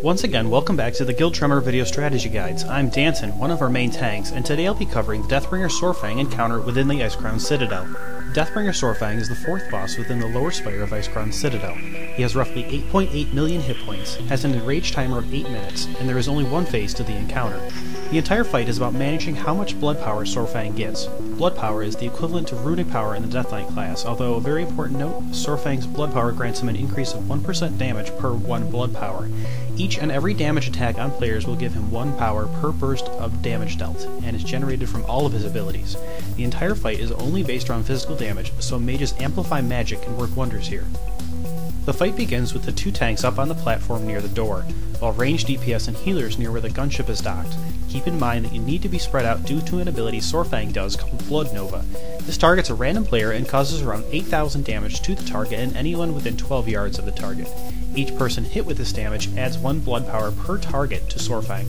Once again, welcome back to the Guild Tremor Video Strategy Guides. I'm Danton, one of our main tanks, and today I'll be covering the Deathbringer Saurfang encounter within the Icecrown Citadel. Deathbringer Saurfang is the fourth boss within the lower spire of Icecrown Citadel. He has roughly 8.8 million hit points, has an enraged timer of 8 minutes, and there is only one phase to the encounter. The entire fight is about managing how much blood power Saurfang gets. Blood power is the equivalent to runic power in the Death Knight class, although a very important note, Saurfang's blood power grants him an increase of 1% damage per 1 blood power. Each and every damage attack on players will give him 1 power per burst of damage dealt, and is generated from all of his abilities. The entire fight is only based around physical damage, so mages amplify magic can work wonders here. The fight begins with the two tanks up on the platform near the door, while ranged DPS and healers near where the gunship is docked. Keep in mind that you need to be spread out due to an ability Saurfang does called Blood Nova. This targets a random player and causes around 8,000 damage to the target and anyone within 12 yards of the target. Each person hit with this damage adds 1 blood power per target to Saurfang.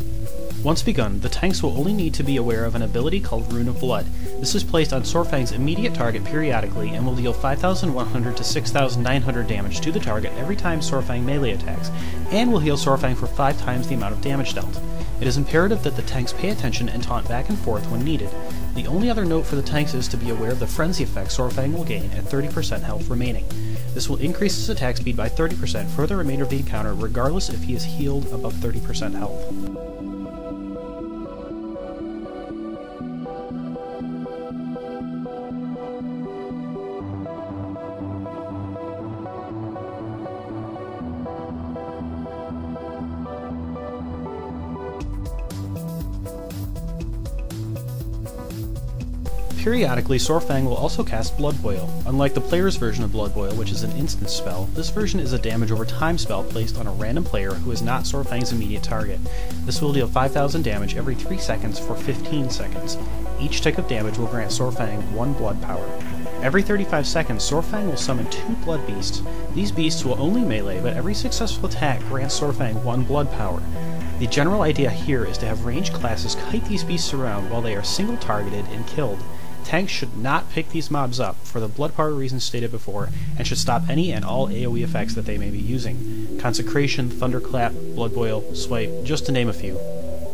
Once begun, the tanks will only need to be aware of an ability called Rune of Blood. This is placed on Saurfang's immediate target periodically and will deal 5,100 to 6,900 damage to the target every time Saurfang melee attacks, and will heal Saurfang for 5 times the amount of damage dealt. It is imperative that the tanks pay attention and taunt back and forth when needed. The only other note for the tanks is to be aware of the frenzy effect Saurfang will gain at 30% health remaining. This will increase his attack speed by 30% for the remainder of the encounter, regardless if he is healed above 30% health. Periodically, Saurfang will also cast Blood Boil. Unlike the player's version of Blood Boil, which is an instant spell, this version is a damage over time spell placed on a random player who is not Saurfang's immediate target. This will deal 5,000 damage every 3 seconds for 15 seconds. Each tick of damage will grant Saurfang 1 blood power. Every 35 seconds, Saurfang will summon 2 blood beasts. These beasts will only melee, but every successful attack grants Saurfang 1 blood power. The general idea here is to have ranged classes kite these beasts around while they are single targeted and killed. Tanks should not pick these mobs up for the blood power reasons stated before, and should stop any and all AoE effects that they may be using. Consecration, Thunderclap, Blood Boil, Swipe, just to name a few.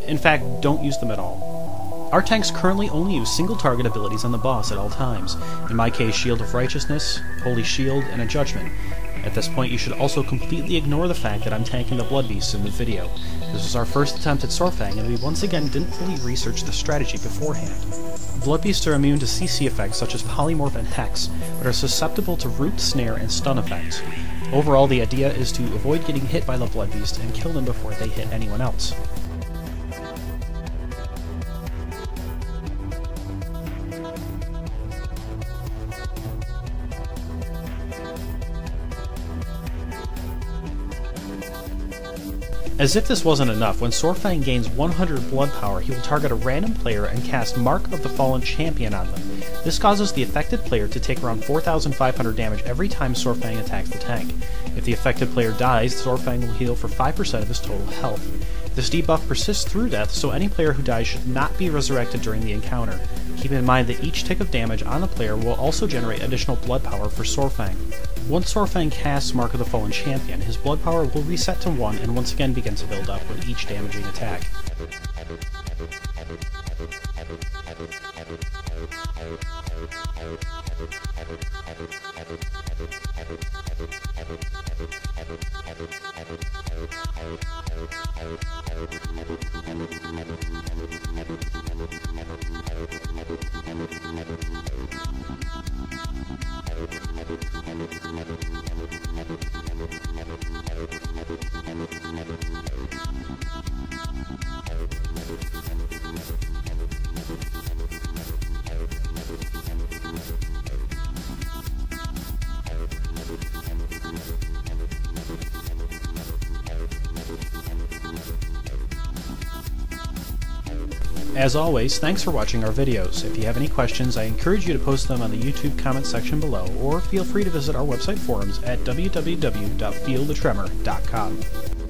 In fact, don't use them at all. Our tanks currently only use single target abilities on the boss at all times. In my case, Shield of Righteousness, Holy Shield, and a Judgment. At this point, you should also completely ignore the fact that I'm tanking the Blood Beasts in this video. This was our first attempt at Saurfang, and we once again didn't fully research the strategy beforehand. Blood Beasts are immune to CC effects such as Polymorph and Hex, but are susceptible to Root, Snare, and Stun effects. Overall, the idea is to avoid getting hit by the Blood Beast and kill them before they hit anyone else. As if this wasn't enough, when Saurfang gains 100 blood power, he will target a random player and cast Mark of the Fallen Champion on them. This causes the affected player to take around 4,500 damage every time Saurfang attacks the tank. If the affected player dies, Saurfang will heal for 5% of his total health. This debuff persists through death, so any player who dies should not be resurrected during the encounter. Keep in mind that each tick of damage on the player will also generate additional blood power for Saurfang. Once Saurfang casts Mark of the Fallen Champion, his blood power will reset to 1 and once again begin to build up with each damaging attack. As always, thanks for watching our videos. If you have any questions, I encourage you to post them on the YouTube comment section below, or feel free to visit our website forums at www.feelthetremor.com.